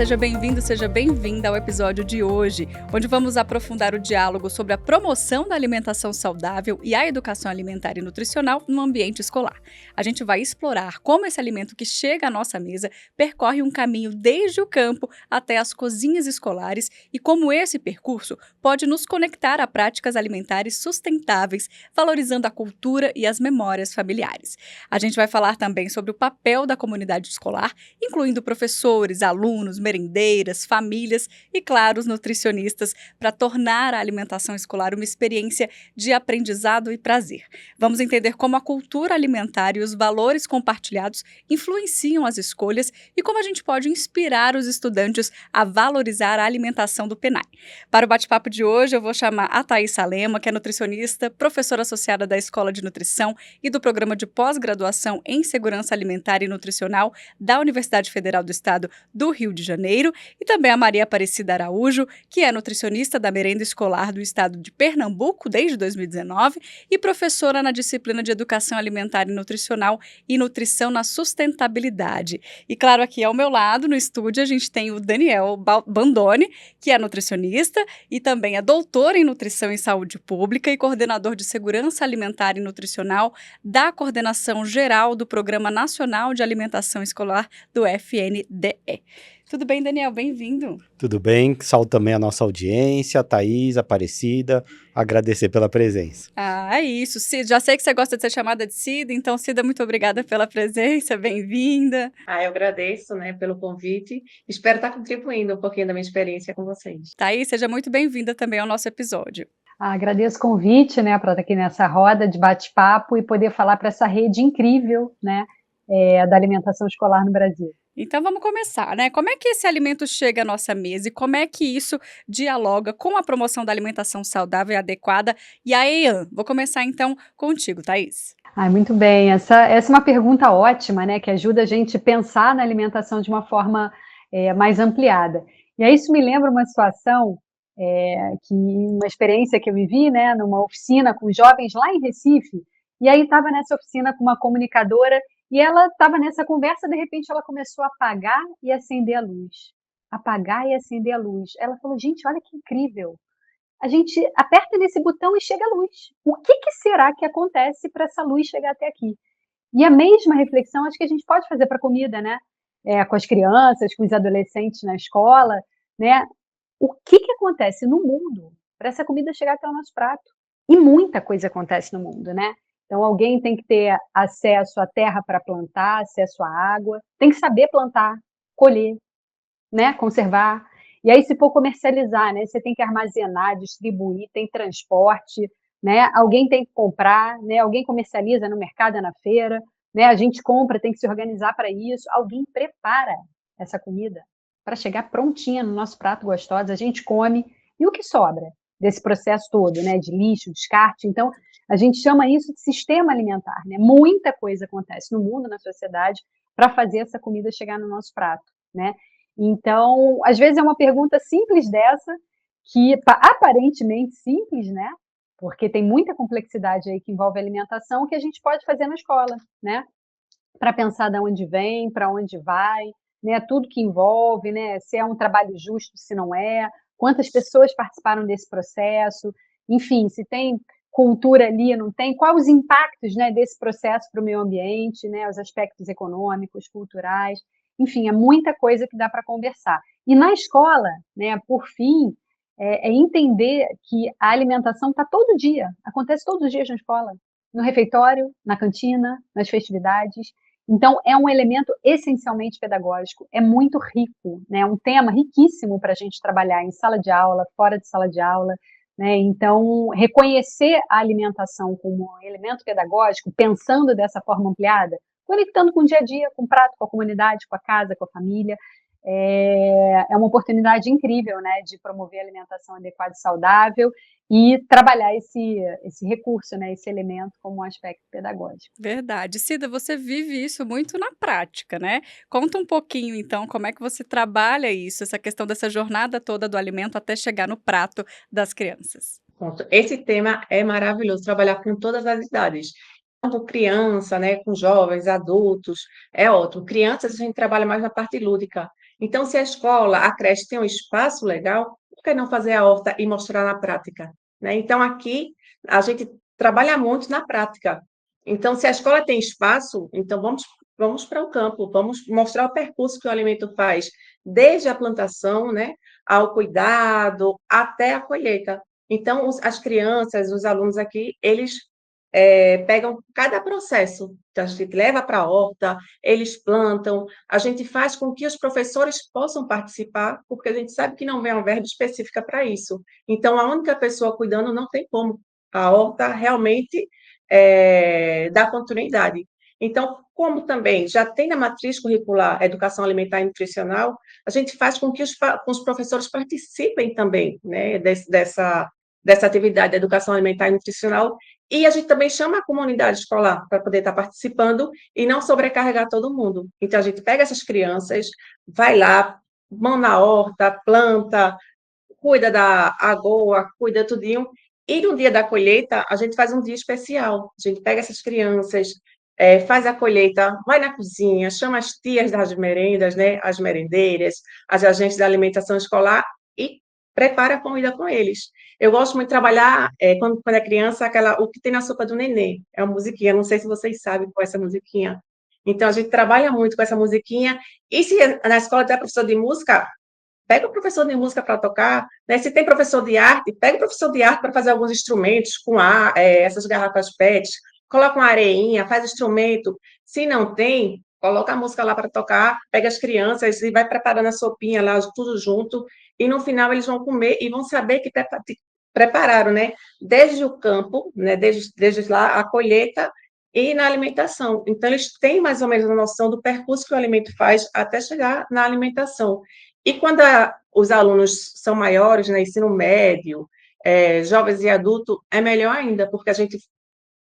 seja bem-vindo, seja bem-vinda ao episódio de hoje, onde vamos aprofundar o diálogo sobre a promoção da alimentação saudável e a educação alimentar e nutricional no ambiente escolar. A gente vai explorar como esse alimento que chega à nossa mesa percorre um caminho desde o campo até as cozinhas escolares e como esse percurso pode nos conectar a práticas alimentares sustentáveis, valorizando a cultura e as memórias familiares. A gente vai falar também sobre o papel da comunidade escolar, incluindo professores, alunos, merendeiras, famílias e, claro, os nutricionistas, para tornar a alimentação escolar uma experiência de aprendizado e prazer. Vamos entender como a cultura alimentar e os valores compartilhados influenciam as escolhas e como a gente pode inspirar os estudantes a valorizar a alimentação do PENAI. Para o bate-papo de hoje, eu vou chamar a Thaís Salema, que é nutricionista, professora associada da Escola de Nutrição e do Programa de Pós-Graduação em Segurança Alimentar e Nutricional da Universidade Federal do Estado do Rio de Janeiro, e também a Maria Aparecida Araújo, que é nutricionista da merenda escolar do Estado de Pernambuco desde 2019 e professora na disciplina de Educação Alimentar e Nutricional e Nutrição na Sustentabilidade. E claro, aqui ao meu lado, no estúdio, a gente tem o Daniel Bandone, que é nutricionista e também é doutor em Nutrição e Saúde Pública e coordenador de Segurança Alimentar e Nutricional da Coordenação Geral do Programa Nacional de Alimentação Escolar do FNDE. Tudo bem, Daniel? Bem-vindo. Tudo bem, saúdo também a nossa audiência, a Thaís, Aparecida, agradecer pela presença. É isso, Cida, já sei que você gosta de ser chamada de Cida, então Cida, muito obrigada pela presença, bem-vinda. Eu agradeço, pelo convite, espero estar contribuindo um pouquinho da minha experiência com vocês. Thaís, seja muito bem-vinda também ao nosso episódio. Agradeço o convite, para estar aqui nessa roda de bate-papo e poder falar para essa rede incrível, da alimentação escolar no Brasil. Então vamos começar, Como é que esse alimento chega à nossa mesa e como é que isso dialoga com a promoção da alimentação saudável e adequada e a EAN? Vou começar então contigo, Thaís. Muito bem, essa é uma pergunta ótima, que ajuda a gente a pensar na alimentação de uma forma mais ampliada. E aí isso me lembra uma situação, uma experiência que eu vivi, numa oficina com jovens lá em Recife, e aí estava nessa oficina com uma comunicadora e ela estava nessa conversa, de repente ela começou a apagar e acender a luz. Apagar e acender a luz. Ela falou, gente, olha que incrível. A gente aperta nesse botão e chega a luz. O que será que acontece para essa luz chegar até aqui? E a mesma reflexão acho que a gente pode fazer para a comida, com as crianças, com os adolescentes na escola, O que acontece no mundo para essa comida chegar até o nosso prato? E muita coisa acontece no mundo, Então, alguém tem que ter acesso à terra para plantar, acesso à água, tem que saber plantar, colher, conservar. E aí, se for comercializar, você tem que armazenar, distribuir, tem transporte, alguém tem que comprar, alguém comercializa no mercado, na feira, a gente compra, tem que se organizar para isso, alguém prepara essa comida para chegar prontinha no nosso prato gostoso, a gente come, e o que sobra desse processo todo, de lixo, descarte? Então, a gente chama isso de sistema alimentar, Muita coisa acontece no mundo, na sociedade, para fazer essa comida chegar no nosso prato, Então, às vezes é uma pergunta simples dessa, que aparentemente simples, Porque tem muita complexidade aí que envolve alimentação, que a gente pode fazer na escola, Para pensar de onde vem, para onde vai, Tudo que envolve, se é um trabalho justo, se não é, quantas pessoas participaram desse processo, enfim, se tem cultura ali, não tem, quais os impactos desse processo para o meio ambiente, os aspectos econômicos, culturais, enfim, é muita coisa que dá para conversar. E na escola, por fim, é entender que a alimentação está todo dia, acontece todos os dias na escola, no refeitório, na cantina, nas festividades. Então, é um elemento essencialmente pedagógico, é muito rico, é um tema riquíssimo para a gente trabalhar em sala de aula, fora de sala de aula, Então, reconhecer a alimentação como um elemento pedagógico, pensando dessa forma ampliada, conectando com o dia a dia, com o prato, com a comunidade, com a casa, com a família, é uma oportunidade incrível, de promover a alimentação adequada e saudável e trabalhar esse recurso, esse elemento como um aspecto pedagógico. Verdade. Cida, você vive isso muito na prática, Conta um pouquinho, então, como é que você trabalha isso, essa questão dessa jornada toda do alimento até chegar no prato das crianças. Pronto. Esse tema é maravilhoso, trabalhar com todas as idades. Com criança, com jovens, adultos, é ótimo. Crianças, a gente trabalha mais na parte lúdica. Então, se a escola, a creche tem um espaço legal, por que não fazer a horta e mostrar na prática, né? Então, aqui a gente trabalha muito na prática. Então, se a escola tem espaço, então vamos para o campo, vamos mostrar o percurso que o alimento faz, desde a plantação, né, ao cuidado, até a colheita. Então, as crianças, os alunos aqui, eles pegam cada processo. Então, a gente leva para a horta, eles plantam, a gente faz com que os professores possam participar, porque a gente sabe que não vem uma verba específica para isso. Então, a única pessoa cuidando não tem como. A horta realmente dá continuidade. Então, como também já tem na matriz curricular Educação Alimentar e Nutricional, a gente faz com que os professores participem também, né, dessa atividade de Educação Alimentar e Nutricional, e a gente também chama a comunidade escolar para poder estar participando e não sobrecarregar todo mundo. Então, a gente pega essas crianças, vai lá, mão na horta, planta, cuida da agoa, cuida tudinho, e no dia da colheita, a gente faz um dia especial. A gente pega essas crianças, faz a colheita, vai na cozinha, chama as tias das merendas, né, as merendeiras, as agentes da alimentação escolar e prepara a comida com eles. Eu gosto muito de trabalhar, quando é criança, o que tem na sopa do nenê. É uma musiquinha, não sei se vocês sabem qual é essa musiquinha. Então, a gente trabalha muito com essa musiquinha. E se na escola tem professor de música, pega o professor de música para tocar, né? Se tem professor de arte, pega o professor de arte para fazer alguns instrumentos com essas garrafas PET, coloca uma areinha, faz instrumento. Se não tem, coloca a música lá para tocar, pega as crianças e vai preparando a sopinha lá, tudo junto, e no final eles vão comer e vão saber que prepararam, né? Desde o campo, né? Desde lá, a colheita e na alimentação. Então, eles têm mais ou menos a noção do percurso que o alimento faz até chegar na alimentação. E quando os alunos são maiores, né, ensino médio, jovens e adultos, é melhor ainda, porque a gente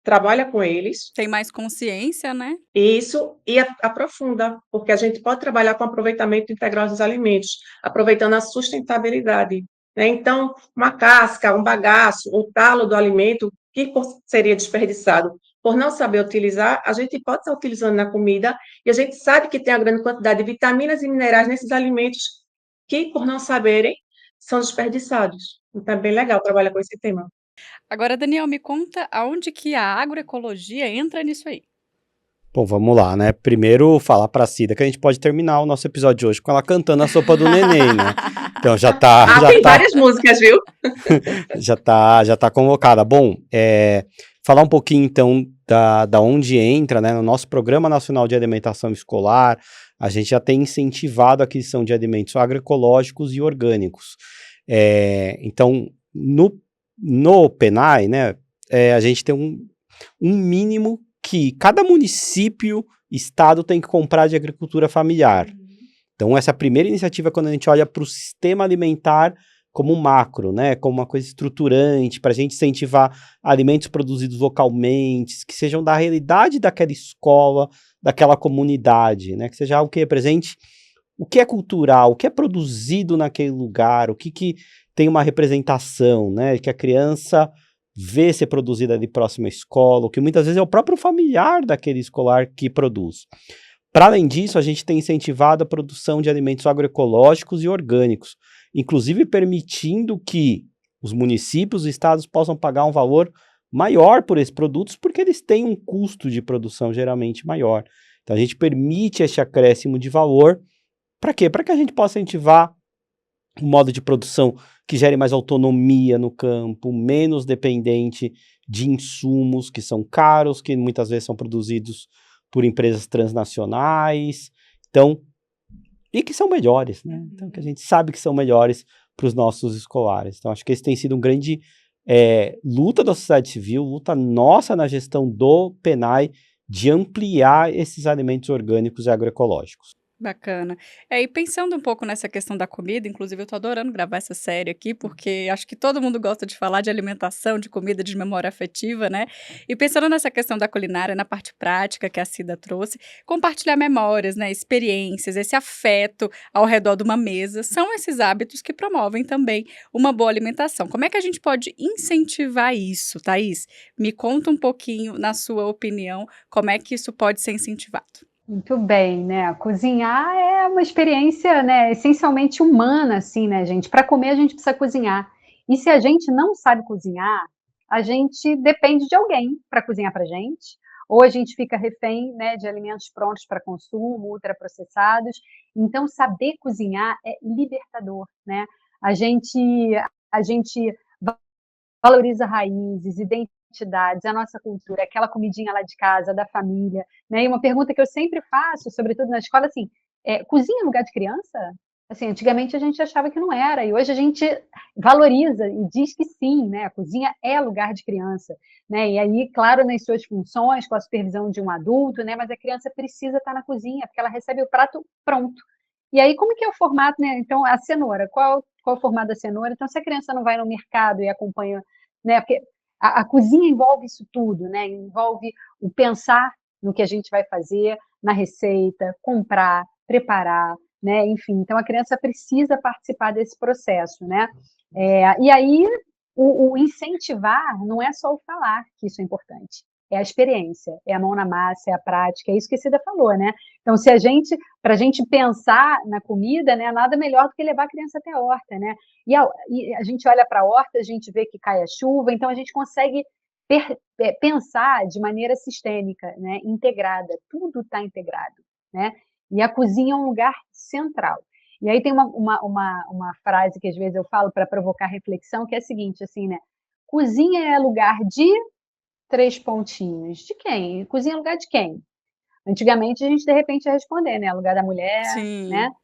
trabalha com eles. Tem mais consciência, né? Isso, e aprofunda, porque a gente pode trabalhar com aproveitamento integral dos alimentos, aproveitando a sustentabilidade, né? Então, uma casca, um bagaço, um talo do alimento que seria desperdiçado por não saber utilizar, a gente pode estar utilizando na comida, e a gente sabe que tem uma grande quantidade de vitaminas e minerais nesses alimentos que, por não saberem, são desperdiçados. Então, é bem legal trabalhar com esse tema. Agora, Daniel, me conta aonde que a agroecologia entra nisso aí. Bom, vamos lá, né? Primeiro, falar pra Cida que a gente pode terminar o nosso episódio de hoje com ela cantando a sopa do neném, né? Então já tá... tem várias músicas, viu? já tá convocada. Bom, falar um pouquinho, então, da onde entra, né? No nosso Programa Nacional de Alimentação Escolar, a gente já tem incentivado a aquisição de alimentos agroecológicos e orgânicos. Então, no PENAI, né? A gente tem um mínimo que cada município, estado tem que comprar de agricultura familiar. Então, essa é a primeira iniciativa quando a gente olha para o sistema alimentar como um macro, né? Como uma coisa estruturante, para a gente incentivar alimentos produzidos localmente, que sejam da realidade daquela escola, daquela comunidade, né? Que seja algo que represente o que é cultural, o que é produzido naquele lugar, o que tem uma representação, né? Que a criança vê ser produzida ali próximo à escola, o que muitas vezes é o próprio familiar daquele escolar que produz. Para além disso, a gente tem incentivado a produção de alimentos agroecológicos e orgânicos, inclusive permitindo que os municípios e estados possam pagar um valor maior por esses produtos, porque eles têm um custo de produção geralmente maior. Então, a gente permite esse acréscimo de valor. Para quê? Para que a gente possa incentivar um modo de produção que gere mais autonomia no campo, menos dependente de insumos que são caros, que muitas vezes são produzidos por empresas transnacionais, então, e que são melhores, né? Então, que a gente sabe que são melhores para os nossos escolares. Então, acho que esse tem sido um grande luta da sociedade civil, luta nossa na gestão do PENAI, de ampliar esses alimentos orgânicos e agroecológicos. Bacana. E pensando um pouco nessa questão da comida, inclusive eu tô adorando gravar essa série aqui, porque acho que todo mundo gosta de falar de alimentação, de comida, de memória afetiva, né? E pensando nessa questão da culinária, na parte prática que a Cida trouxe, compartilhar memórias, né, experiências, esse afeto ao redor de uma mesa, são esses hábitos que promovem também uma boa alimentação. Como é que a gente pode incentivar isso, Thaís? Me conta um pouquinho, na sua opinião, como é que isso pode ser incentivado. Muito bem, né? Cozinhar é uma experiência, né, essencialmente humana, assim, né, gente? Para comer, a gente precisa cozinhar. E se a gente não sabe cozinhar, a gente depende de alguém para cozinhar para gente, ou a gente fica refém, né, de alimentos prontos para consumo, ultraprocessados. Então, saber cozinhar é libertador, né? A gente, a gente valoriza raízes, identidades, a nossa cultura, aquela comidinha lá de casa, da família, né? E uma pergunta que eu sempre faço, sobretudo na escola, assim, cozinha é lugar de criança? Assim, antigamente a gente achava que não era, e hoje a gente valoriza e diz que sim, né? A cozinha é lugar de criança, né? E aí, claro, nas suas funções, com a supervisão de um adulto, né? Mas a criança precisa estar na cozinha, porque ela recebe o prato pronto. E aí, como que é o formato, né? Então, a cenoura, qual é o formato da cenoura? Então, se a criança não vai no mercado e acompanha, né? Porque a cozinha envolve isso tudo, né? Envolve o pensar no que a gente vai fazer, na receita, comprar, preparar, né? Enfim, então a criança precisa participar desse processo, né? E aí o incentivar não é só o falar que isso é importante, é a experiência, é a mão na massa, é a prática, é isso que a Cida falou, né? Então, se a gente, para a gente pensar na comida, né, nada melhor do que levar a criança até a horta, né? E a gente olha para a horta, a gente vê que cai a chuva, então a gente consegue pensar de maneira sistêmica, né, integrada, tudo está integrado, né? E a cozinha é um lugar central. E aí tem uma frase que às vezes eu falo para provocar reflexão, que é a seguinte, assim, né? Cozinha é lugar de três pontinhos. De quem? Cozinha é lugar de quem? Antigamente a gente de repente ia responder, né? Lugar da mulher, né? Sim.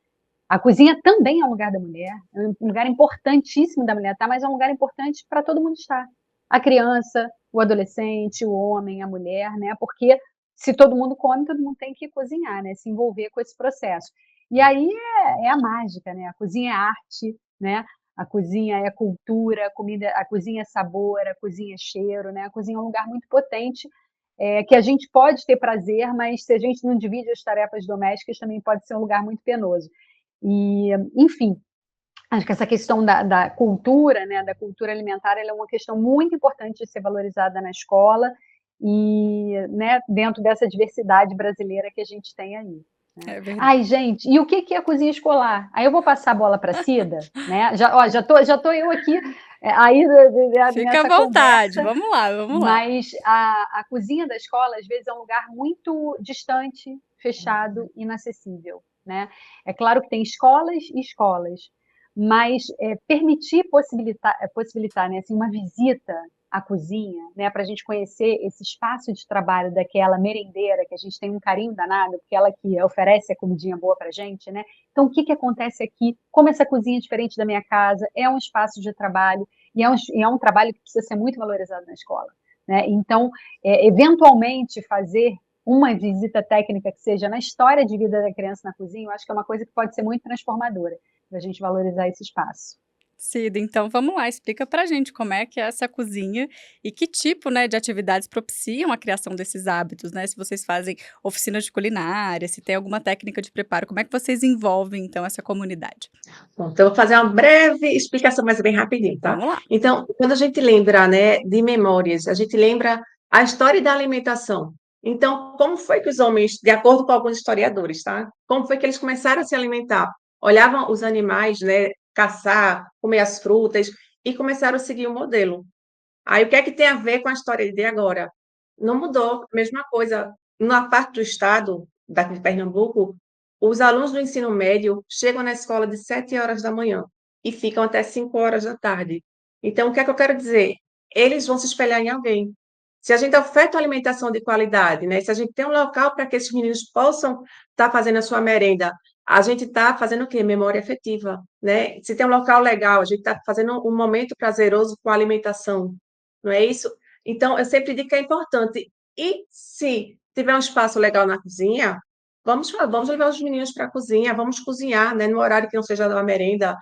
A cozinha também é um lugar da mulher, é um lugar importantíssimo da mulher, tá? Mas é um lugar importante para todo mundo estar. A criança, o adolescente, o homem, a mulher, né? Porque se todo mundo come, todo mundo tem que cozinhar, né? Se envolver com esse processo. E aí é a mágica, né? A cozinha é arte, né? A cozinha é cultura, a comida, a cozinha é sabor, a cozinha é cheiro, né? A cozinha é um lugar muito potente, que a gente pode ter prazer, mas se a gente não divide as tarefas domésticas, também pode ser um lugar muito penoso. E, enfim, acho que essa questão da cultura, né, da cultura alimentar, ela é uma questão muito importante de ser valorizada na escola e, né, dentro dessa diversidade brasileira que a gente tem aí. Né? É verdade. Ai, gente, e o que é a cozinha escolar? Aí eu vou passar a bola para a Cida, né? Já tô eu aqui aí Fica à nessa vontade, conversa, vamos lá, vamos lá. mas a cozinha da escola, às vezes, é um lugar muito distante, fechado, inacessível, né? É claro que tem escolas e escolas, mas possibilitar né, assim, uma visita à cozinha, né, para a gente conhecer esse espaço de trabalho daquela merendeira, que a gente tem um carinho danado, porque ela que oferece a comidinha boa para a gente, né? Então, o que acontece aqui? Como essa cozinha é diferente da minha casa, é um espaço de trabalho, e é um trabalho que precisa ser muito valorizado na escola. Né? Então, eventualmente, fazer uma visita técnica que seja na história de vida da criança na cozinha, eu acho que é uma coisa que pode ser muito transformadora, para a gente valorizar esse espaço. Cida, então vamos lá, explica pra gente como é que é essa cozinha e que tipo, né, de atividades propiciam a criação desses hábitos, né? Se vocês fazem oficinas de culinária, se tem alguma técnica de preparo, como é que vocês envolvem, então, essa comunidade? Bom, então, eu vou fazer uma breve explicação, mas bem rapidinho, tá? Vamos lá. Então, quando a gente lembra, né, de memórias, a gente lembra a história da alimentação. Então, como foi que os homens, de acordo com alguns historiadores, tá? Como foi que eles começaram a se alimentar? Olhavam os animais, né, caçar, comer as frutas e começaram a seguir o modelo. Aí, o que é que tem a ver com a história de agora? Não mudou, a mesma coisa. Na parte do estado, daqui de Pernambuco, os alunos do ensino médio chegam na escola de 7 horas da manhã e ficam até 5 horas da tarde. Então, o que é que eu quero dizer? Eles vão se espelhar em alguém. Se a gente oferta uma alimentação de qualidade, né? Se a gente tem um local para que esses meninos possam estar fazendo a sua merenda, a gente está fazendo o quê? Memória afetiva, né? Se tem um local legal, a gente está fazendo um momento prazeroso com a alimentação, não é isso? Então, eu sempre digo que é importante. E se tiver um espaço legal na cozinha, vamos levar os meninos para a cozinha, vamos cozinhar, né, no horário que não seja da merenda.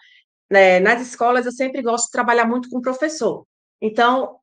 Né? Nas escolas, eu sempre gosto de trabalhar muito com o professor. Então,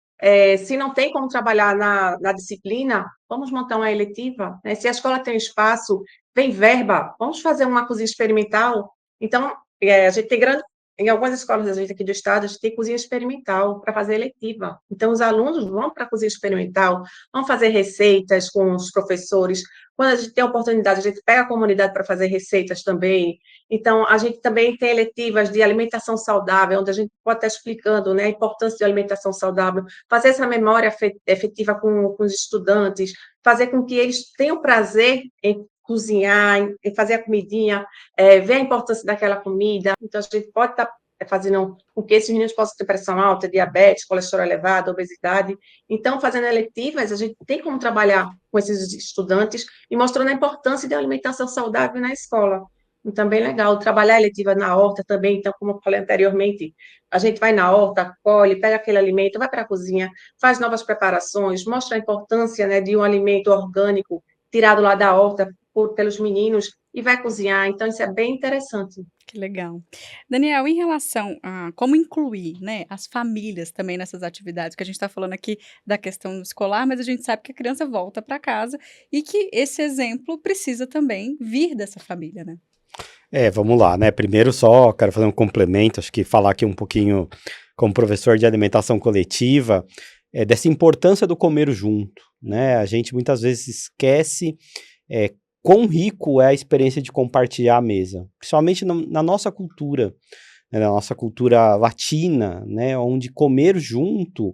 se não tem como trabalhar na disciplina, vamos montar uma eletiva. Né? Se a escola tem espaço, tem verba, vamos fazer uma cozinha experimental. Então, a gente tem grande em algumas escolas da gente aqui do estado, a gente tem cozinha experimental para fazer eletiva. Então, os alunos vão para a cozinha experimental, vão fazer receitas com os professores. Quando a gente tem a oportunidade, a gente pega a comunidade para fazer receitas também. Então, a gente também tem eletivas de alimentação saudável, onde a gente pode estar explicando, né, a importância de alimentação saudável, fazer essa memória efetiva com os estudantes, fazer com que eles tenham prazer em cozinhar, em fazer a comidinha, ver a importância daquela comida. Então, a gente pode estar fazendo com que esses meninos possam ter pressão alta, diabetes, colesterol elevado, obesidade. Então, fazendo eletivas, a gente tem como trabalhar com esses estudantes e mostrando a importância da alimentação saudável na escola. Então, bem legal. Trabalhar a eletiva na horta também, então, como eu falei anteriormente, a gente vai na horta, colhe, pega aquele alimento, vai para a cozinha, faz novas preparações, mostra a importância, né, de um alimento orgânico tirado lá da horta pelos meninos e vai cozinhar. Então, isso é bem interessante. Que legal. Daniel, em relação a como incluir, né, as famílias também nessas atividades, que a gente está falando aqui da questão escolar, mas a gente sabe que a criança volta para casa e que esse exemplo precisa também vir dessa família, né? Vamos lá, né? Primeiro só quero fazer um complemento, acho que falar aqui um pouquinho como professor de alimentação coletiva, dessa importância do comer junto, né? A gente muitas vezes esquece quão rico é a experiência de compartilhar a mesa, principalmente na nossa cultura, né? Na nossa cultura latina, né? Onde comer junto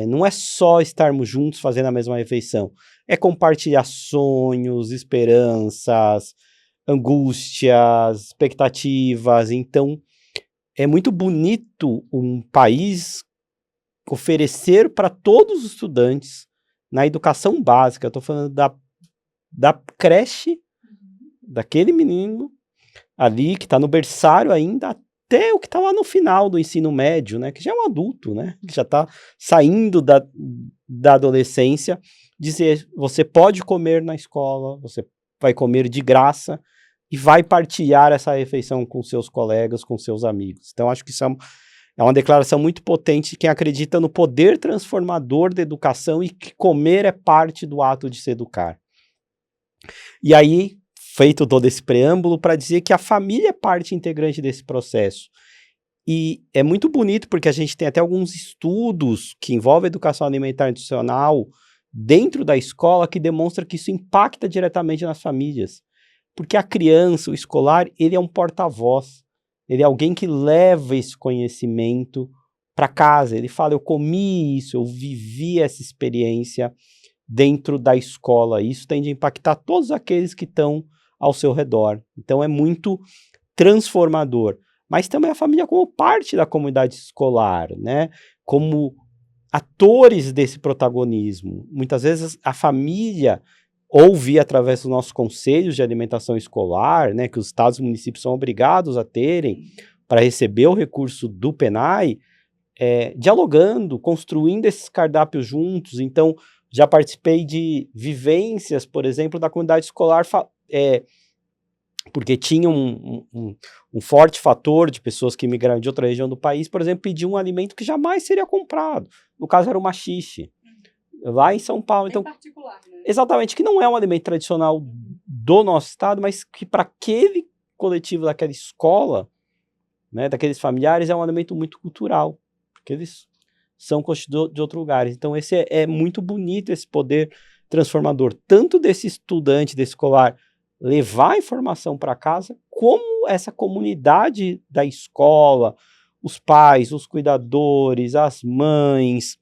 não é só estarmos juntos fazendo a mesma refeição, é compartilhar sonhos, esperanças, angústias, expectativas. Então, é muito bonito um país oferecer para todos os estudantes, na educação básica, eu estou falando da creche, daquele menino ali que está no berçário ainda, até o que está lá no final do ensino médio, né, que já é um adulto, né, que já está saindo da adolescência, dizer, você pode comer na escola, você vai comer de graça, e vai partilhar essa refeição com seus colegas, com seus amigos. Então, acho que isso é uma declaração muito potente de quem acredita no poder transformador da educação e que comer é parte do ato de se educar. E aí, feito todo esse preâmbulo, para dizer que a família é parte integrante desse processo. E é muito bonito porque a gente tem até alguns estudos que envolvem educação alimentar nutricional dentro da escola que demonstra que isso impacta diretamente nas famílias. Porque a criança, o escolar, ele é um porta-voz, ele é alguém que leva esse conhecimento para casa, ele fala, eu comi isso, eu vivi essa experiência dentro da escola, isso tende a impactar todos aqueles que estão ao seu redor, então é muito transformador, mas também a família como parte da comunidade escolar, né, como atores desse protagonismo, muitas vezes a família ou através dos nossos conselhos de alimentação escolar, né, que os estados e municípios são obrigados a terem para receber o recurso do PENAI, dialogando, construindo esses cardápios juntos. Então, já participei de vivências, por exemplo, da comunidade escolar, porque tinha um forte fator de pessoas que migraram de outra região do país, por exemplo, pediam um alimento que jamais seria comprado. No caso, era o maxixe. Lá em São Paulo, então, particular, né? Exatamente, que não é um alimento tradicional do nosso estado, mas que para aquele coletivo daquela escola, né, daqueles familiares, é um alimento muito cultural, porque eles são constituídos de outros lugares. Então esse é muito bonito, esse poder transformador, tanto desse estudante, desse escolar, levar a informação para casa, como essa comunidade da escola, os pais, os cuidadores, as mães,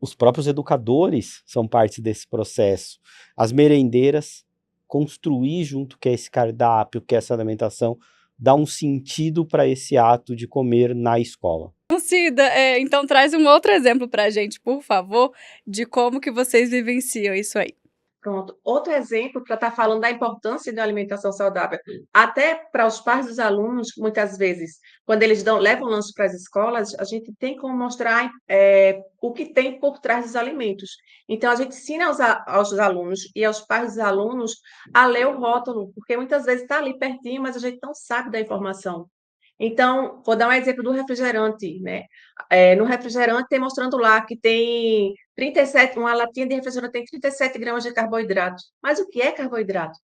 os próprios educadores são parte desse processo. As merendeiras, construir junto que é esse cardápio, que é essa alimentação, dá um sentido para esse ato de comer na escola. Cida, então traz um outro exemplo para a gente, por favor, de como que vocês vivenciam isso aí. Pronto. Outro exemplo para estar falando da importância da alimentação saudável, até para os pais dos alunos, muitas vezes, quando eles levam lanche para as escolas, a gente tem como mostrar o que tem por trás dos alimentos. Então, a gente ensina aos alunos e aos pais dos alunos a ler o rótulo, porque muitas vezes está ali pertinho, mas a gente não sabe da informação. Então, vou dar um exemplo do refrigerante, né? No refrigerante tem mostrando lá que tem 37, uma latinha de refrigerante tem 37 gramas de carboidrato. Mas o que é carboidrato?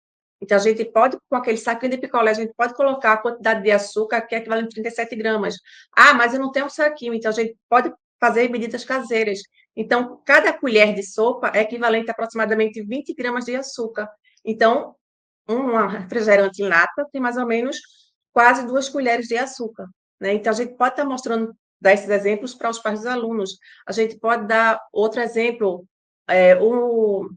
Então, a gente pode, com aquele saquinho de picolé, a gente pode colocar a quantidade de açúcar, que é equivalente a 37 gramas. Ah, mas eu não tenho um saquinho, então a gente pode fazer medidas caseiras. Então, cada colher de sopa é equivalente a aproximadamente 20 gramas de açúcar. Então, uma refrigerante em lata tem mais ou menos quase 2 colheres de açúcar, né? Então, a gente pode estar mostrando, dar esses exemplos para os pais dos alunos. A gente pode dar outro exemplo, o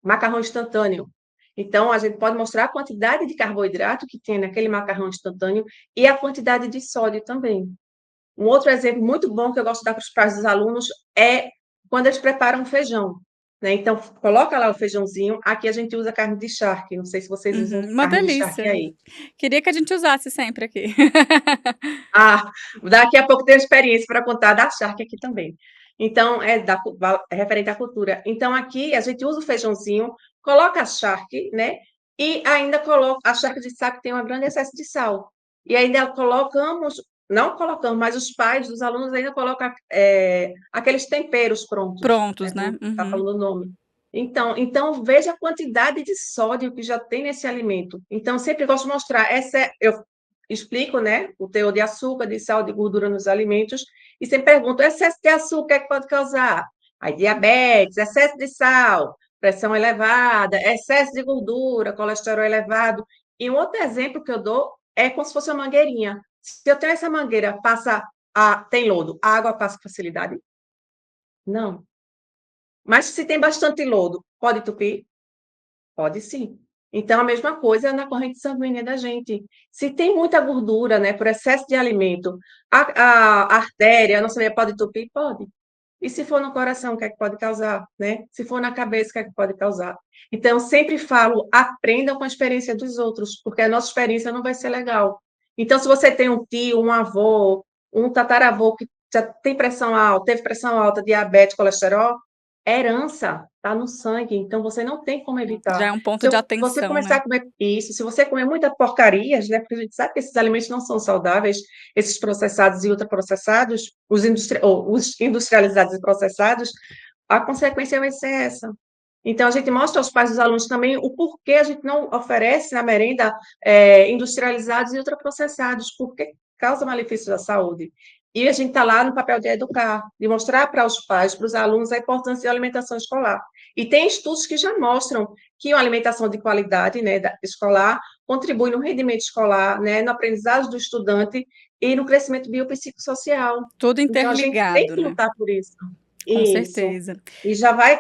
macarrão instantâneo. Então, a gente pode mostrar a quantidade de carboidrato que tem naquele macarrão instantâneo e a quantidade de sódio também. Um outro exemplo muito bom que eu gosto de dar para os pais dos alunos é quando eles preparam feijão, né? Então, coloca lá o feijãozinho. Aqui a gente usa carne de charque. Não sei se vocês usam Uma carne de charque delícia. aí. Queria que a gente usasse sempre aqui. Ah, daqui a pouco tenho experiência para contar da charque aqui também. Então, é referente à cultura. Então, aqui a gente usa o feijãozinho, coloca a charque, né? E ainda coloca a charque de sal, que tem um grande excesso de sal. E ainda colocamos, não colocamos, mas os pais dos alunos ainda colocam aqueles temperos prontos, Prontos, né? né? Como está falando o nome. Então, veja a quantidade de sódio que já tem nesse alimento. Então, sempre gosto de mostrar. Eu explico, né, o teor de açúcar, de sal, de gordura nos alimentos, e sempre pergunto, excesso de açúcar, o que é que pode causar? Aí, diabetes, excesso de sal, pressão elevada, excesso de gordura, colesterol elevado. E um outro exemplo que eu dou é como se fosse uma mangueirinha. Se eu tenho essa mangueira, tem lodo, a água passa com facilidade? Não. Mas se tem bastante lodo, pode entupir? Pode sim. Então, a mesma coisa na corrente sanguínea da gente. Se tem muita gordura, né, por excesso de alimento, a artéria, a nossa veia pode entupir? Pode. E se for no coração, o que é que pode causar, né? Se for na cabeça, o que é que pode causar? Então, eu sempre falo, aprendam com a experiência dos outros, porque a nossa experiência não vai ser legal. Então, se você tem um tio, um avô, um tataravô que já tem pressão alta, teve pressão alta, diabetes, colesterol, é herança, está no sangue, então você não tem como Já evitar. é um ponto Se de você atenção, começar né? a comer isso, se você comer muita porcarias, né, porque a gente sabe que esses alimentos não são saudáveis, esses processados e ultraprocessados, os industrializados e processados, a consequência vai ser essa. Então, a gente mostra aos pais dos alunos também o porquê a gente não oferece na merenda industrializados e ultraprocessados, porque causa malefícios à saúde. E a gente está lá no papel de educar, de mostrar para os pais, para os alunos, a importância da alimentação escolar. E tem estudos que já mostram que uma alimentação de qualidade, né, escolar contribui no rendimento escolar, né, no aprendizado do estudante e no crescimento biopsicossocial. Tudo Então, a gente tem interligado, que né? lutar por isso. Com Isso. certeza. E já vai.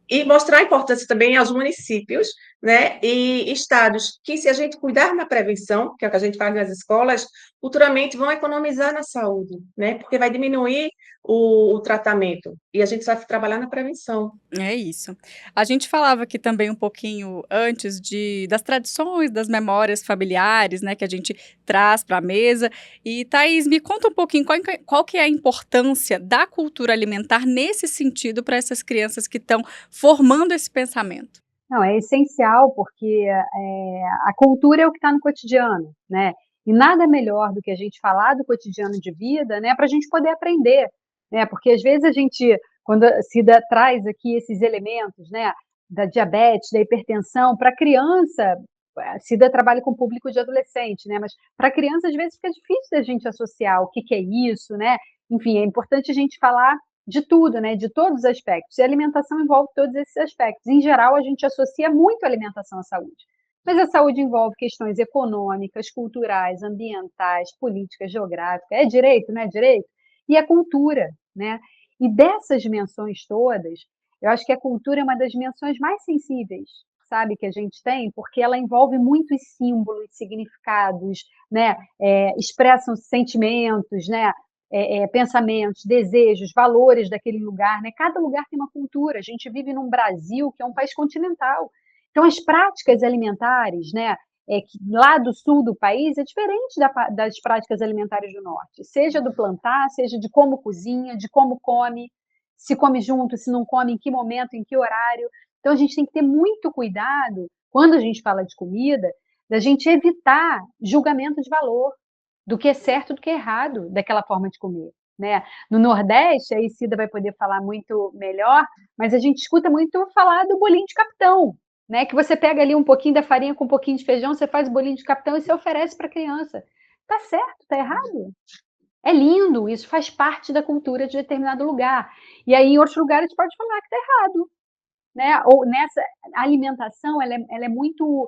E mostrar a importância também aos municípios, né, e estados, que se a gente cuidar na prevenção, que é o que a gente faz nas escolas, futuramente vão economizar na saúde, né, porque vai diminuir o tratamento, e a gente vai trabalhar na prevenção. É isso. A gente falava aqui também um pouquinho antes das tradições, das memórias familiares, né, que a gente traz para a mesa. E, Thaís, me conta um pouquinho qual que é a importância da cultura alimentar nesse sentido para essas crianças que estão formando esse pensamento. Não, é essencial porque a cultura é o que está no cotidiano, né? E nada melhor do que a gente falar do cotidiano de vida, né, para a gente poder aprender, né? Porque às vezes a gente, quando a Cida traz aqui esses elementos, né, da diabetes, da hipertensão, para criança, a Cida trabalha com público de adolescente, né? Mas para criança às vezes fica difícil da gente associar o que é isso, né? Enfim, é importante a gente falar de tudo, né, de todos os aspectos. E a alimentação envolve todos esses aspectos. Em geral, a gente associa muito a alimentação à saúde. Mas a saúde envolve questões econômicas, culturais, ambientais, políticas, geográficas. É direito, não é direito? E a cultura, né? E dessas dimensões todas, eu acho que a cultura é uma das dimensões mais sensíveis, sabe, que a gente tem, porque ela envolve muitos símbolos, significados, né? Expressam sentimentos, né? Pensamentos, desejos, valores daquele lugar, né? Cada lugar tem uma cultura. A gente vive num Brasil que é um país continental. Então, as práticas alimentares, né, que lá do sul do país é diferente das práticas alimentares do norte, seja do plantar, seja de como cozinha, de como come, se come junto, se não come, em que momento, em que horário. Então, a gente tem que ter muito cuidado, quando a gente fala de comida, da gente evitar julgamento de valor, do que é certo, do que é errado daquela forma de comer, né? No Nordeste, a Cida vai poder falar muito melhor, mas a gente escuta muito falar do bolinho de capitão, né? Que você pega ali um pouquinho da farinha com um pouquinho de feijão, você faz o bolinho de capitão e você oferece para a criança. Tá certo? Tá errado? É lindo, isso faz parte da cultura de determinado lugar. E aí, em outros lugares, pode falar que tá errado, né? Ou nessa alimentação, ela é muito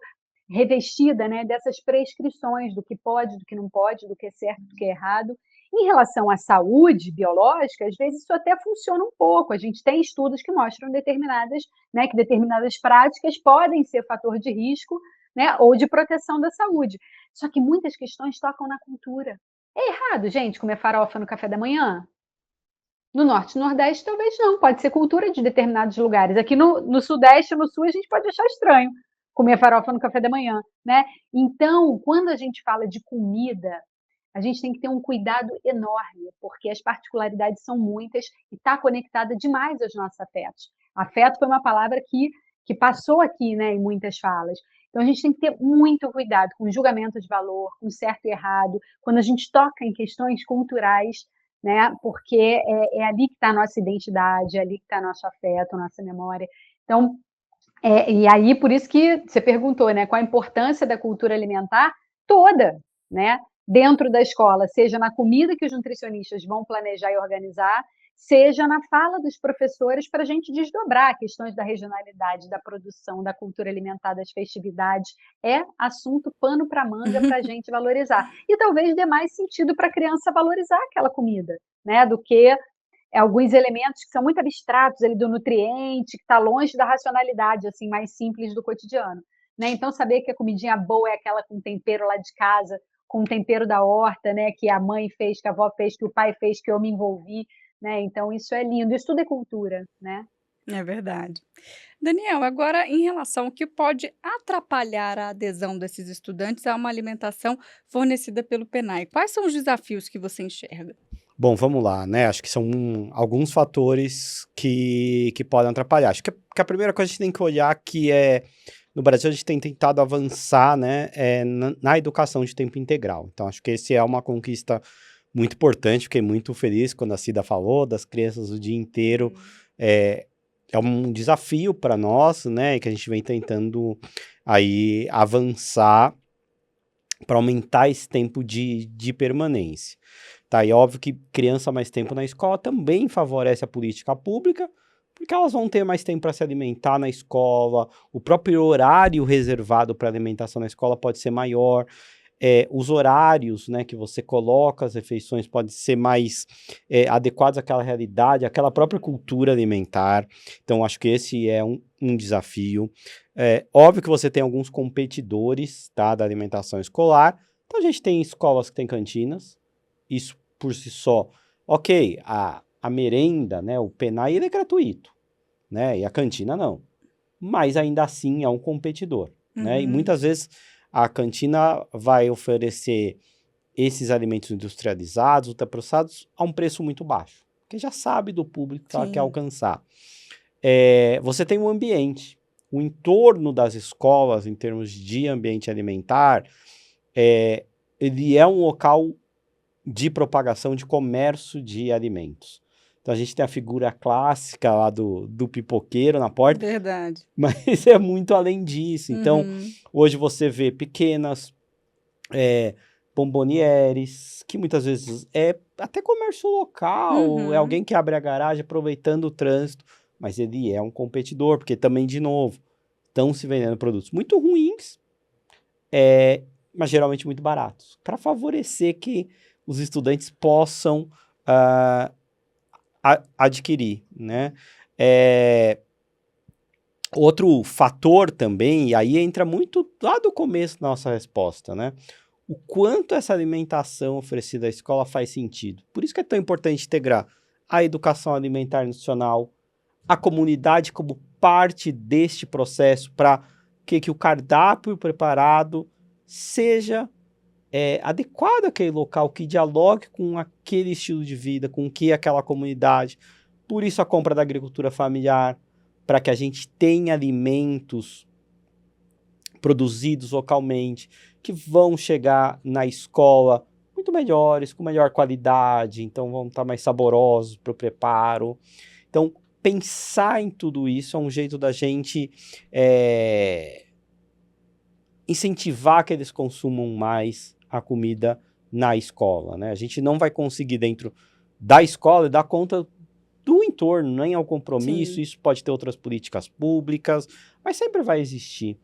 revestida, né, dessas prescrições do que pode, do que não pode, do que é certo, do que é errado. Em relação à saúde biológica, às vezes isso até funciona um pouco. A gente tem estudos que mostram né, que determinadas práticas podem ser fator de risco, né, ou de proteção da saúde. Só que muitas questões tocam na cultura. É errado, gente, comer farofa no café da manhã? No norte e nordeste, talvez não, pode ser cultura de determinados lugares. Aqui no sudeste, no sul, a gente pode achar estranho comer farofa no café da manhã, né? Então, quando a gente fala de comida, a gente tem que ter um cuidado enorme, porque as particularidades são muitas e está conectada demais aos nossos afetos. Afeto foi uma palavra que passou aqui, né, em muitas falas. Então, a gente tem que ter muito cuidado com julgamento de valor, com certo e errado, quando a gente toca em questões culturais, né? Porque é ali que está a nossa identidade, é ali que está nosso afeto, nossa memória. Então, e aí por isso que você perguntou, né? Qual a importância da cultura alimentar toda, né? Dentro da escola, seja na comida que os nutricionistas vão planejar e organizar, seja na fala dos professores para a gente desdobrar questões da regionalidade, da produção, da cultura alimentar, das festividades. É assunto pano para manga para a gente valorizar. E talvez dê mais sentido para a criança valorizar aquela comida, né? Do que alguns elementos que são muito abstratos ali do nutriente, que está longe da racionalidade, assim, mais simples do cotidiano, né? Então, saber que a comidinha boa é aquela com tempero lá de casa, com tempero da horta, né? Que a mãe fez, que a avó fez, que o pai fez, que eu me envolvi, né? Então, isso é lindo. Isso tudo é cultura, né? É verdade. Daniel, agora em relação ao que pode atrapalhar a adesão desses estudantes a uma alimentação fornecida pelo PENAI, quais são os desafios que você enxerga? Bom, vamos lá, né? Acho que são alguns fatores que podem atrapalhar. Acho que a primeira coisa que a gente tem que olhar que no Brasil a gente tem tentado avançar, né, na educação de tempo integral. Então, acho que esse é uma conquista muito importante. Fiquei muito feliz quando a Cida falou das crianças o dia inteiro. É um desafio para nós, né, que a gente vem tentando aí avançar para aumentar esse tempo de permanência. Tá, e óbvio que criança mais tempo na escola também favorece a política pública, porque elas vão ter mais tempo para se alimentar na escola, o próprio horário reservado para alimentação na escola pode ser maior, os horários, né, que você coloca as refeições podem ser mais adequados àquela realidade, àquela própria cultura alimentar. Então, acho que esse é um desafio. Óbvio que você tem alguns competidores, tá, da alimentação escolar. Então, a gente tem escolas que têm cantinas, isso por si só, ok, a merenda, né, o PENAI, ele é gratuito, né, e a cantina não, mas ainda assim é um competidor, né, e muitas vezes a cantina vai oferecer esses alimentos industrializados, ultraprocessados, a um preço muito baixo, porque já sabe do público que ela quer alcançar. Você tem um ambiente, o entorno das escolas, em termos de ambiente alimentar, ele é um local de propagação de comércio de alimentos. Então, a gente tem a figura clássica lá do pipoqueiro na porta. Verdade. Mas é muito além disso. Então, hoje você vê pequenas bombonieres, que muitas vezes é até comércio local, é alguém que abre a garagem aproveitando o trânsito, mas ele é um competidor, porque também, de novo, estão se vendendo produtos muito ruins, mas geralmente muito baratos, para favorecer que os estudantes possam adquirir, né? Outro fator também, e aí entra muito lá do começo da nossa resposta, né? O quanto essa alimentação oferecida à escola faz sentido. Por isso que é tão importante integrar a educação alimentar e nutricional, a comunidade como parte deste processo, para que o cardápio preparado seja adequado àquele local, que dialogue com aquele estilo de vida, com que aquela comunidade. Por isso a compra da agricultura familiar, para que a gente tenha alimentos produzidos localmente, que vão chegar na escola muito melhores, com melhor qualidade, então vão estar mais saborosos para o preparo. Então, pensar em tudo isso é um jeito da gente incentivar que eles consumam mais a comida na escola, né? A gente não vai conseguir dentro da escola dar conta do entorno, nem ao compromisso, Sim. isso pode ter outras políticas públicas, mas sempre vai existir.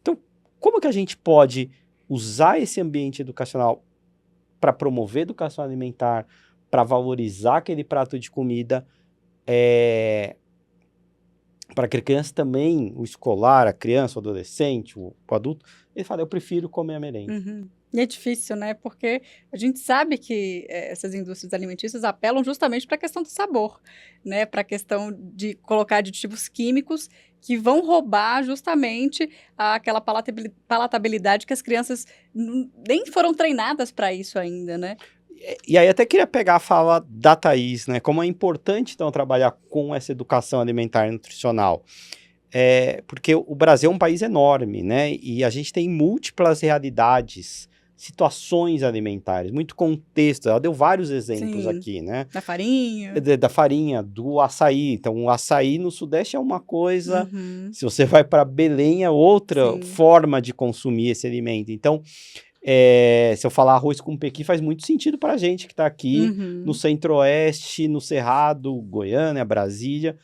Então, como que a gente pode usar esse ambiente educacional para promover educação alimentar, para valorizar aquele prato de comida, para que a criança também, o escolar, a criança, o adolescente, o adulto, ele fala, eu prefiro comer a merenda. Uhum. E é difícil, né? Porque a gente sabe que essas indústrias alimentícias apelam justamente para a questão do sabor, né? Para a questão de colocar aditivos químicos que vão roubar justamente aquela palatabilidade que as crianças nem foram treinadas para isso ainda, né? E aí até queria pegar a fala da Thaís, né? Como é importante, então, trabalhar com essa educação alimentar e nutricional. Porque o Brasil é um país enorme, né? E a gente tem múltiplas realidades, situações alimentares, muito contexto. Ela deu vários exemplos aqui, né? Da farinha. Da farinha, do açaí. Então, o açaí no Sudeste é uma coisa, se você vai para Belém é outra forma de consumir esse alimento. Então, se eu falar arroz com pequi, faz muito sentido para a gente que está aqui no Centro-Oeste, no Cerrado, Goiânia, Brasília.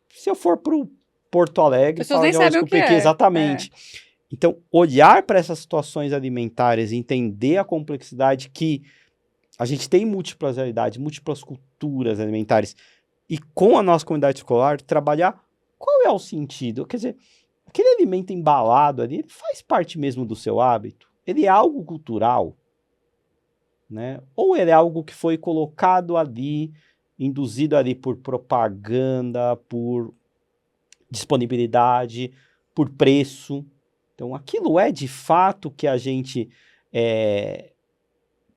Se eu for para o Porto Alegre, fala de arroz com pequi, exatamente. Então, olhar para essas situações alimentares, entender a complexidade que a gente tem múltiplas realidades, múltiplas culturas alimentares, e com a nossa comunidade escolar, trabalhar qual é o sentido. Quer dizer, aquele alimento embalado ali, ele faz parte mesmo do seu hábito? Ele é algo cultural, né? Ou ele é algo que foi colocado ali, induzido ali por propaganda, por disponibilidade, por preço? Então, aquilo é de fato que a gente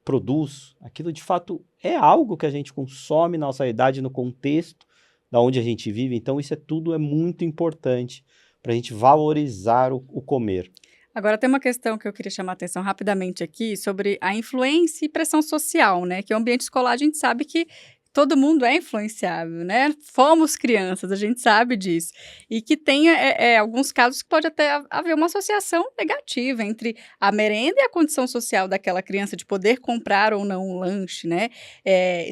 produz, aquilo de fato é algo que a gente consome na nossa realidade, no contexto da onde a gente vive. Então, isso tudo é muito importante para a gente valorizar o comer. Agora, tem uma questão que eu queria chamar a atenção rapidamente aqui sobre a influência e pressão social, né? Que o ambiente escolar, a gente sabe que todo mundo é influenciável, né? Fomos crianças, a gente sabe disso. E que tem alguns casos que pode até haver uma associação negativa entre a merenda e a condição social daquela criança de poder comprar ou não um lanche, né?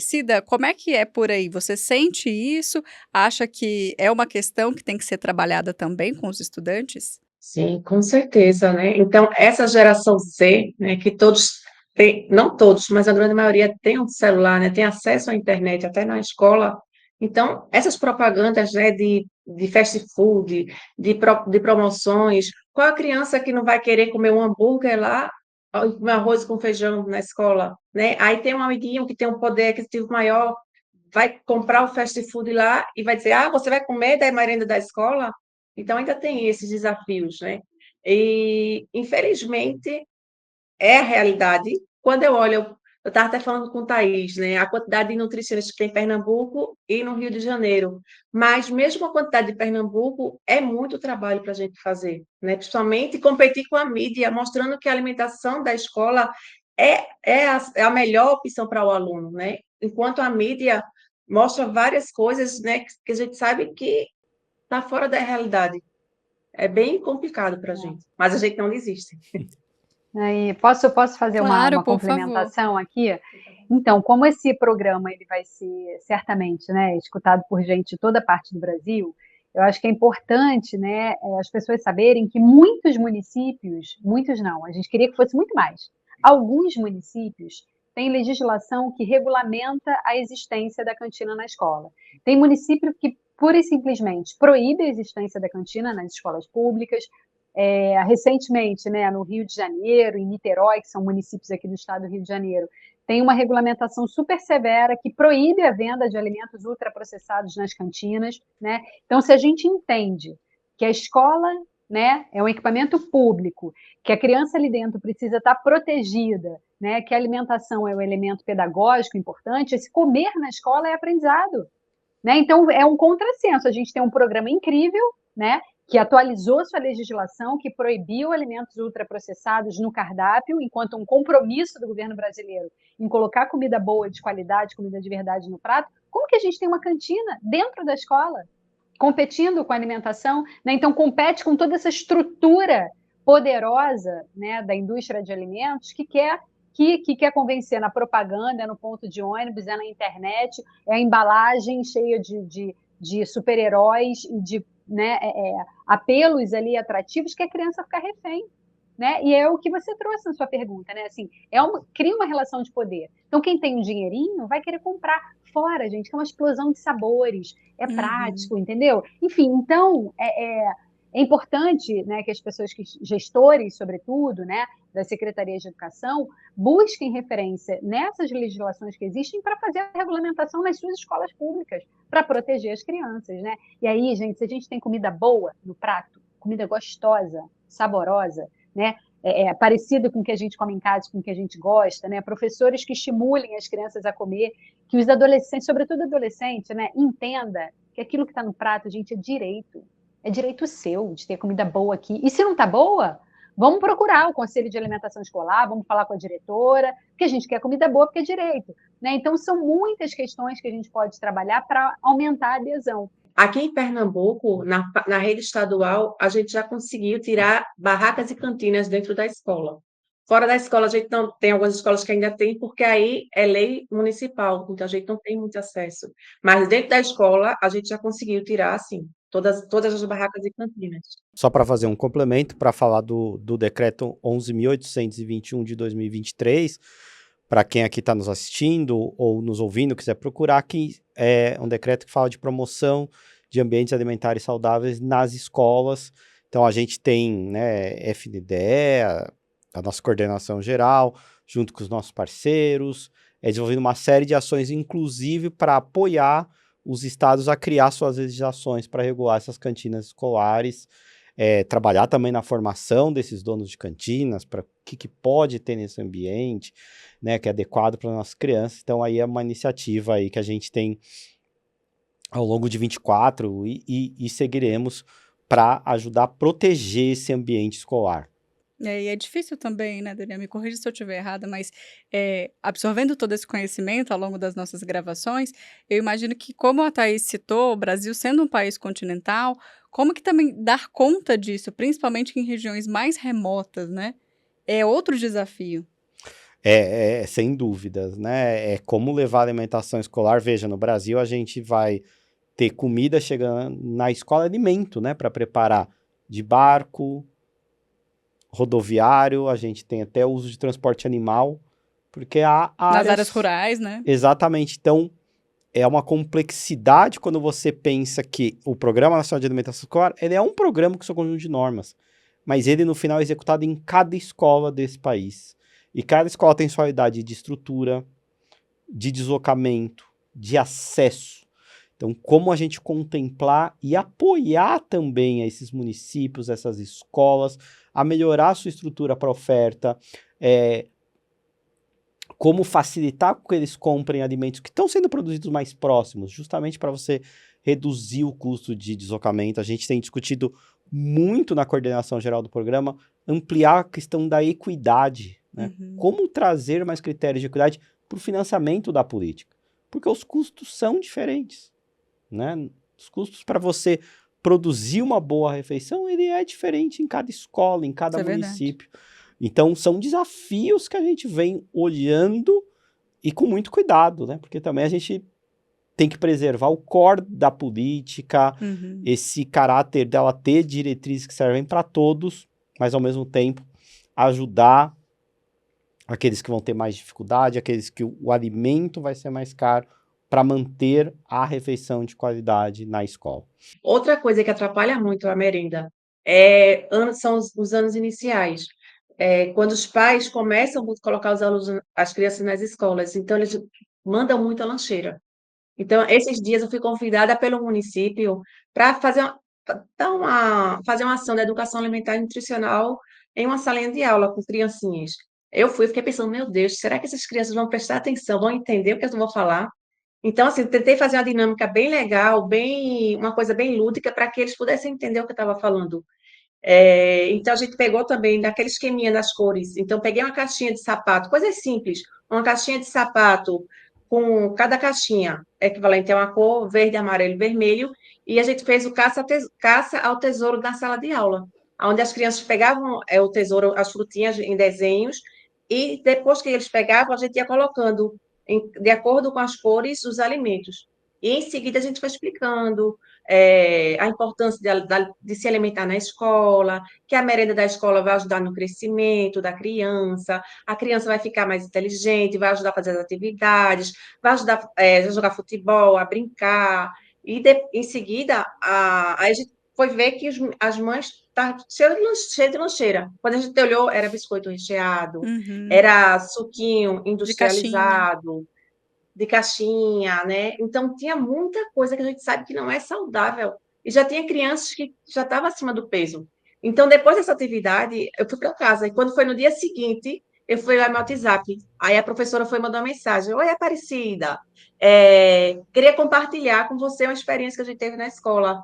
Cida, como é que é por aí? Você sente isso? Acha que é uma questão que tem que ser trabalhada também com os estudantes? Sim, com certeza, né? Então, essa geração Z, né, que todos têm, não todos, mas a grande maioria tem um celular, né, tem acesso à internet, até na escola. Então, essas propagandas, né, de fast food, de promoções, qual a criança que não vai querer comer um hambúrguer lá, um arroz com feijão na escola, né? Aí tem um amiguinho que tem um poder aquisitivo maior, vai comprar o fast food lá e vai dizer, você vai comer da merenda da escola? Então, ainda tem esses desafios, né? E, infelizmente, é a realidade. Quando eu olho, eu estava até falando com o Thaís, né? A quantidade de nutricionistas que tem em Pernambuco e no Rio de Janeiro. Mas, mesmo a quantidade de Pernambuco, é muito trabalho para a gente fazer, né? Principalmente competir com a mídia, mostrando que a alimentação da escola é a melhor opção para o aluno, né? Enquanto a mídia mostra várias coisas, né, que a gente sabe que está fora da realidade. É bem complicado para a gente, mas a gente não desiste. E posso fazer Claro, uma por favor. complementação aqui? Então, como esse programa ele vai ser certamente, né, escutado por gente de toda parte do Brasil, eu acho que é importante, né, as pessoas saberem que muitos municípios, muitos não, a gente queria que fosse muito mais. Alguns municípios têm legislação que regulamenta a existência da cantina na escola. Tem município que pura e simplesmente proíbe a existência da cantina nas escolas públicas. Recentemente, né, no Rio de Janeiro, em Niterói, que são municípios aqui do estado do Rio de Janeiro, tem uma regulamentação super severa que proíbe a venda de alimentos ultraprocessados nas cantinas, né? Então, se a gente entende que a escola, né, é um equipamento público, que a criança ali dentro precisa estar protegida, né, que a alimentação é um elemento pedagógico importante, esse comer na escola é aprendizado, né? Então, é um contrassenso. A gente tem um programa incrível, né, que atualizou sua legislação, que proibiu alimentos ultraprocessados no cardápio, enquanto um compromisso do governo brasileiro em colocar comida boa, de qualidade, comida de verdade no prato. Como que a gente tem uma cantina dentro da escola, competindo com a alimentação, né? Então compete com toda essa estrutura poderosa, né, da indústria de alimentos que quer convencer na propaganda, no ponto de ônibus, na internet, é a embalagem cheia de super-heróis e de, né, apelos ali atrativos que a criança fica refém. Né? E é o que você trouxe na sua pergunta, né? Assim, cria uma relação de poder. Então, quem tem um dinheirinho vai querer comprar fora, gente, que é uma explosão de sabores, é prático, entendeu? Enfim, então, é importante, né, que as pessoas, gestores, sobretudo, né, das secretarias de educação, busquem referência nessas legislações que existem para fazer a regulamentação nas suas escolas públicas, para proteger as crianças, né? E aí, gente, se a gente tem comida boa no prato, comida gostosa, saborosa, né? Parecido com o que a gente come em casa, com o que a gente gosta, né? Professores que estimulem as crianças a comer, que os adolescentes, sobretudo adolescente, né, entenda que aquilo que está no prato, gente, é direito seu de ter comida boa aqui. E se não está boa, vamos procurar o Conselho de Alimentação Escolar, vamos falar com a diretora, porque a gente quer comida boa porque é direito, né? Então, são muitas questões que a gente pode trabalhar para aumentar a adesão. Aqui em Pernambuco, na rede estadual, a gente já conseguiu tirar barracas e cantinas dentro da escola. Fora da escola, a gente não tem algumas escolas que ainda tem, porque aí é lei municipal, então a gente não tem muito acesso. Mas dentro da escola, a gente já conseguiu tirar, assim, todas as barracas e cantinas. Só para fazer um complemento, para falar do decreto 11.821 de 2023, para quem aqui está nos assistindo ou nos ouvindo, quiser procurar, que é um decreto que fala de promoção de ambientes alimentares saudáveis nas escolas. Então, a gente tem, né, FNDE, a nossa coordenação geral, junto com os nossos parceiros, desenvolvendo uma série de ações, inclusive para apoiar os estados a criar suas legislações para regular essas cantinas escolares, trabalhar também na formação desses donos de cantinas, para o que pode ter nesse ambiente, né, que é adequado para as nossas crianças. Então, aí é uma iniciativa aí que a gente tem ao longo de 24 e seguiremos para ajudar a proteger esse ambiente escolar. E é difícil também, né, Daniel? Me corrija se eu estiver errada, mas absorvendo todo esse conhecimento ao longo das nossas gravações, eu imagino que, como a Thaís citou, o Brasil sendo um país continental, como que também dar conta disso, principalmente em regiões mais remotas, né? É outro desafio. Sem dúvidas, né? É como levar a alimentação escolar. Veja, no Brasil a gente vai ter comida chegando na escola, alimento, né, para preparar de barco, rodoviário, a gente tem até o uso de transporte animal, porque há Nas áreas rurais, né? Exatamente. Então, é uma complexidade quando você pensa que o Programa Nacional de Alimentação Escolar, ele é um programa com seu conjunto de normas, mas ele, no final, é executado em cada escola desse país. E cada escola tem sua idade de estrutura, de deslocamento, de acesso. Então, como a gente contemplar e apoiar também esses municípios, essas escolas, a melhorar a sua estrutura para oferta, como facilitar que eles comprem alimentos que estão sendo produzidos mais próximos, justamente para você reduzir o custo de deslocamento. A gente tem discutido muito na coordenação geral do programa, ampliar a questão da equidade, né? Como trazer mais critérios de equidade para o financiamento da política, porque os custos são diferentes, né? Os custos para você produzir uma boa refeição, ele é diferente em cada escola, em cada município. Então, são desafios que a gente vem olhando e com muito cuidado, né? Porque também a gente tem que preservar o core da política, esse caráter dela ter diretrizes que servem para todos, mas ao mesmo tempo ajudar aqueles que vão ter mais dificuldade, aqueles que o alimento vai ser mais caro, para manter a refeição de qualidade na escola. Outra coisa que atrapalha muito a merenda são os anos iniciais. Quando os pais começam a colocar as crianças nas escolas, então eles mandam muito a lancheira. Então, esses dias eu fui convidada pelo município para fazer uma ação de educação alimentar e nutricional em uma salinha de aula com criancinhas. Eu fiquei pensando, meu Deus, será que essas crianças vão prestar atenção, vão entender o que eu vou falar? Então, assim, tentei fazer uma dinâmica bem legal, uma coisa bem lúdica, para que eles pudessem entender o que eu estava falando. Então, a gente pegou também daquele esqueminha das cores. Então, peguei uma caixinha de sapato, coisas simples, uma caixinha de sapato com cada caixinha equivalente a uma cor, verde, amarelo e vermelho, e a gente fez o caça ao tesouro na sala de aula, onde as crianças pegavam o tesouro, as frutinhas em desenhos, e depois que eles pegavam, a gente ia colocando, de acordo com as cores, os alimentos. E em seguida a gente foi explicando a importância de se alimentar na escola, que a merenda da escola vai ajudar no crescimento da criança, a criança vai ficar mais inteligente, vai ajudar a fazer as atividades, vai ajudar a jogar futebol, a brincar, e em seguida aí a gente foi ver que as mães estavam cheias de lancheira. Quando a gente olhou, era biscoito recheado, Uhum. era suquinho De caixinha. industrializado, de caixinha, né? Então, tinha muita coisa que a gente sabe que não é saudável. E já tinha crianças que já estavam acima do peso. Então, depois dessa atividade, eu fui para casa. E quando foi no dia seguinte, eu fui lá no WhatsApp. Aí a professora foi mandar uma mensagem. Oi, Aparecida. Queria compartilhar com você uma experiência que a gente teve na escola.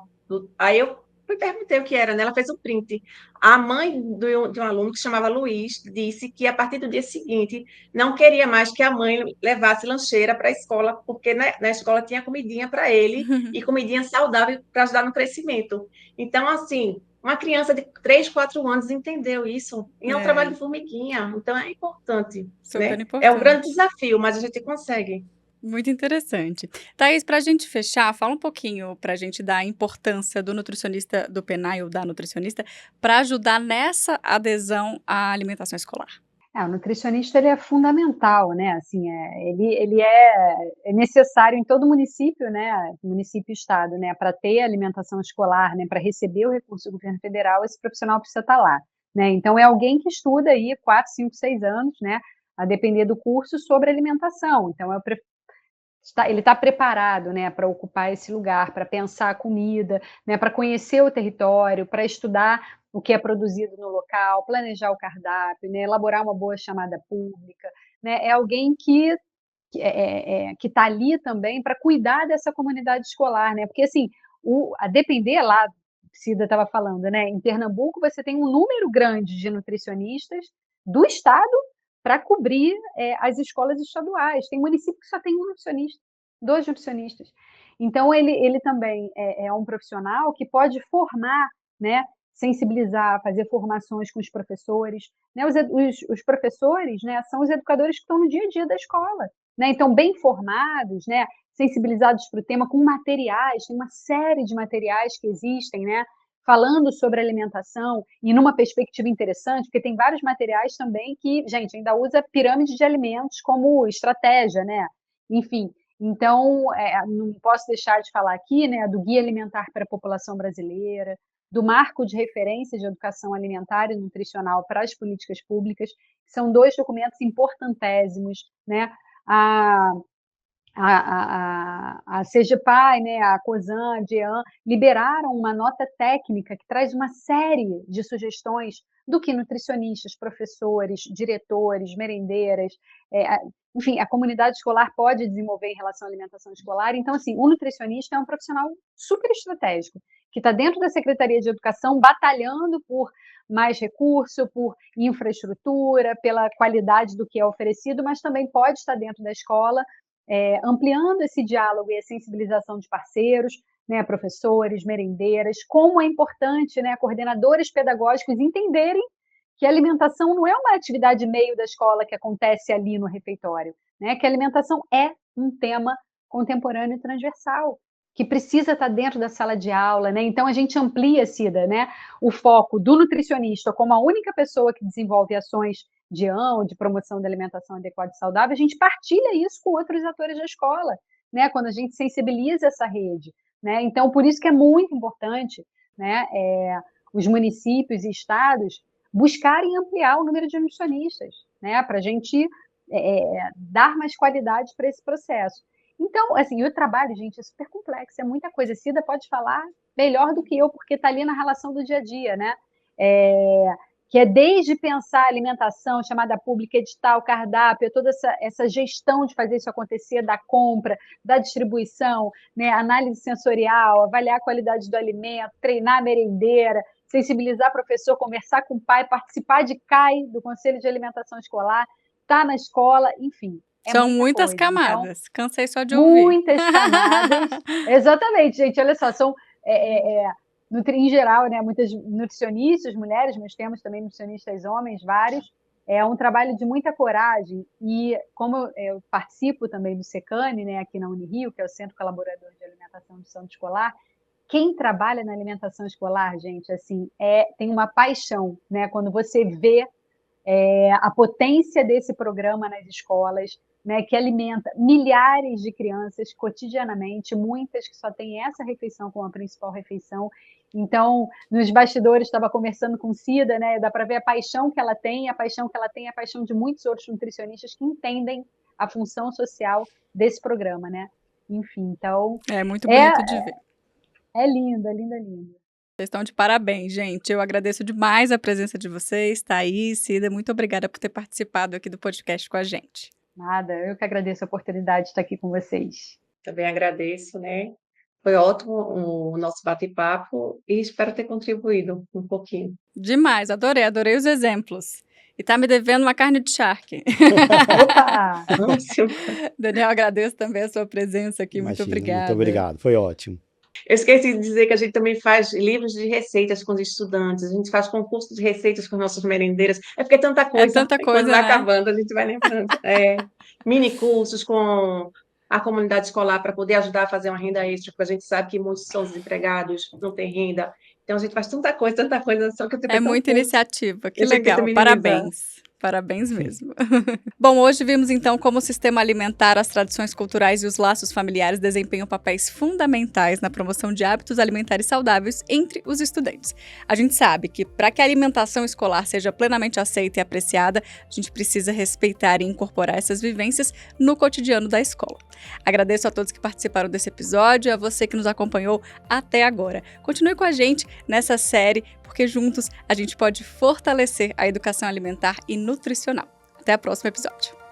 Aí eu perguntei o que era, né? Ela fez um print. A mãe de um aluno que se chamava Luiz disse que a partir do dia seguinte não queria mais que a mãe levasse lancheira para a escola, porque na escola tinha comidinha para ele e comidinha saudável para ajudar no crescimento. Então, assim, uma criança de 3, 4 anos entendeu isso, e é um trabalho É, de formiguinha, então é importante, super né? É um grande importante. desafio, mas a gente consegue. Muito interessante. Thaís, para a gente fechar, fala um pouquinho para a gente dar a importância do nutricionista do PENAI ou da nutricionista para ajudar nessa adesão à alimentação escolar. O nutricionista ele é fundamental, né? Assim, ele é necessário em todo município, né? Município e estado, né? Para ter alimentação escolar, né? Para receber o recurso do governo federal, esse profissional precisa estar lá, né? Então é alguém que estuda aí 4, 5, 6 anos, né? A depender do curso sobre alimentação. Então ele está preparado, né, para ocupar esse lugar, para pensar a comida, né, para conhecer o território, para estudar o que é produzido no local, planejar o cardápio, né, elaborar uma boa chamada pública, né, é alguém que está ali também para cuidar dessa comunidade escolar, né, porque assim, a depender lá, Cida estava falando, né, em Pernambuco você tem um número grande de nutricionistas do estado para cobrir as escolas estaduais. Tem município que só tem um nutricionista, 2 nutricionistas. Então, ele também é um profissional que pode formar, né, sensibilizar, fazer formações com os professores. Né, os professores, né, são os educadores que estão no dia a dia da escola. Né, então, bem formados, né, sensibilizados para o tema, com materiais, tem uma série de materiais que existem, né, falando sobre alimentação e numa perspectiva interessante, porque tem vários materiais também que, gente, ainda usa pirâmide de alimentos como estratégia, né? Enfim, então, não posso deixar de falar aqui, né, do Guia Alimentar para a População Brasileira, do Marco de Referência de Educação Alimentar e Nutricional para as Políticas Públicas, que são 2 documentos importantésimos, né? A, a CEGEPAI, né, a COSAN, a DEAN, liberaram uma nota técnica que traz uma série de sugestões do que nutricionistas, professores, diretores, merendeiras, enfim, a comunidade escolar pode desenvolver em relação à alimentação escolar. Então, assim, o nutricionista é um profissional super estratégico, que está dentro da Secretaria de Educação batalhando por mais recurso, por infraestrutura, pela qualidade do que é oferecido, mas também pode estar dentro da escola ampliando esse diálogo e a sensibilização de parceiros, né, professores, merendeiras, como é importante, né, coordenadores pedagógicos entenderem que a alimentação não é uma atividade meio da escola que acontece ali no refeitório, né, que a alimentação é um tema contemporâneo e transversal, que precisa estar dentro da sala de aula, né? Então a gente amplia, Cida, né, o foco do nutricionista como a única pessoa que desenvolve ações de AN, de promoção da alimentação adequada e saudável, a gente partilha isso com outros atores da escola, né? Quando a gente sensibiliza essa rede, né? Então, por isso que é muito importante, né, os municípios e estados buscarem ampliar o número de nutricionistas, né, para a gente dar mais qualidade para esse processo. Então, assim, o trabalho, gente, é super complexo, é muita coisa. A Cida pode falar melhor do que eu, porque está ali na relação do dia a dia, né? que é desde pensar a alimentação, chamada pública, edital, cardápio, toda essa gestão de fazer isso acontecer, da compra, da distribuição, né, análise sensorial, avaliar a qualidade do alimento, treinar a merendeira, sensibilizar professor, conversar com o pai, participar de CAI, do Conselho de Alimentação Escolar, estar na escola, enfim. São muitas coisa. camadas, então, cansei só de ouvir. Muitas camadas, exatamente, gente, olha só, são... em geral, né, muitas nutricionistas, mulheres, mas temos também nutricionistas homens, vários. É um trabalho de muita coragem e como eu participo também do SECANI, né, aqui na Unirio, que é o Centro Colaborador de Alimentação do Saúde Escolar, quem trabalha na alimentação escolar, gente, assim, tem uma paixão, né, quando você vê a potência desse programa nas escolas, né, que alimenta milhares de crianças cotidianamente, muitas que só têm essa refeição como a principal refeição. Então, nos bastidores, estava conversando com Cida, né, dá para ver a paixão que ela tem, a paixão de muitos outros nutricionistas que entendem a função social desse programa, né? Enfim, então... É muito bonito de ver. É lindo, é lindo, é lindo. Vocês estão de parabéns, gente. Eu agradeço demais a presença de vocês, Thaís, Cida. Muito obrigada por ter participado aqui do podcast com a gente. Nada, eu que agradeço a oportunidade de estar aqui com vocês. Também agradeço, né? Foi ótimo o nosso bate-papo e espero ter contribuído um pouquinho. Demais, adorei os exemplos. E tá me devendo uma carne de charque. Opa! Daniel, agradeço também a sua presença aqui. Imagina, muito obrigada. Muito obrigado, foi ótimo. Eu esqueci de dizer que a gente também faz livros de receitas com os estudantes, a gente faz concurso de receitas com nossas merendeiras. É porque é tanta coisa. Tanta coisa, quando vai né? acabando, a gente vai lembrando. Mini cursos com a comunidade escolar para poder ajudar a fazer uma renda extra, porque a gente sabe que muitos são desempregados, não têm renda. Então a gente faz tanta coisa, só que o tempo é muita iniciativa, que legal, parabéns mesmo. Bom, hoje vimos então como o sistema alimentar, as tradições culturais e os laços familiares desempenham papéis fundamentais na promoção de hábitos alimentares saudáveis entre os estudantes. A gente sabe que para que a alimentação escolar seja plenamente aceita e apreciada, a gente precisa respeitar e incorporar essas vivências no cotidiano da escola. Agradeço a todos que participaram desse episódio e a você que nos acompanhou até agora. Continue com a gente nessa série, porque juntos a gente pode fortalecer a educação alimentar e nutricional. Até o próximo episódio.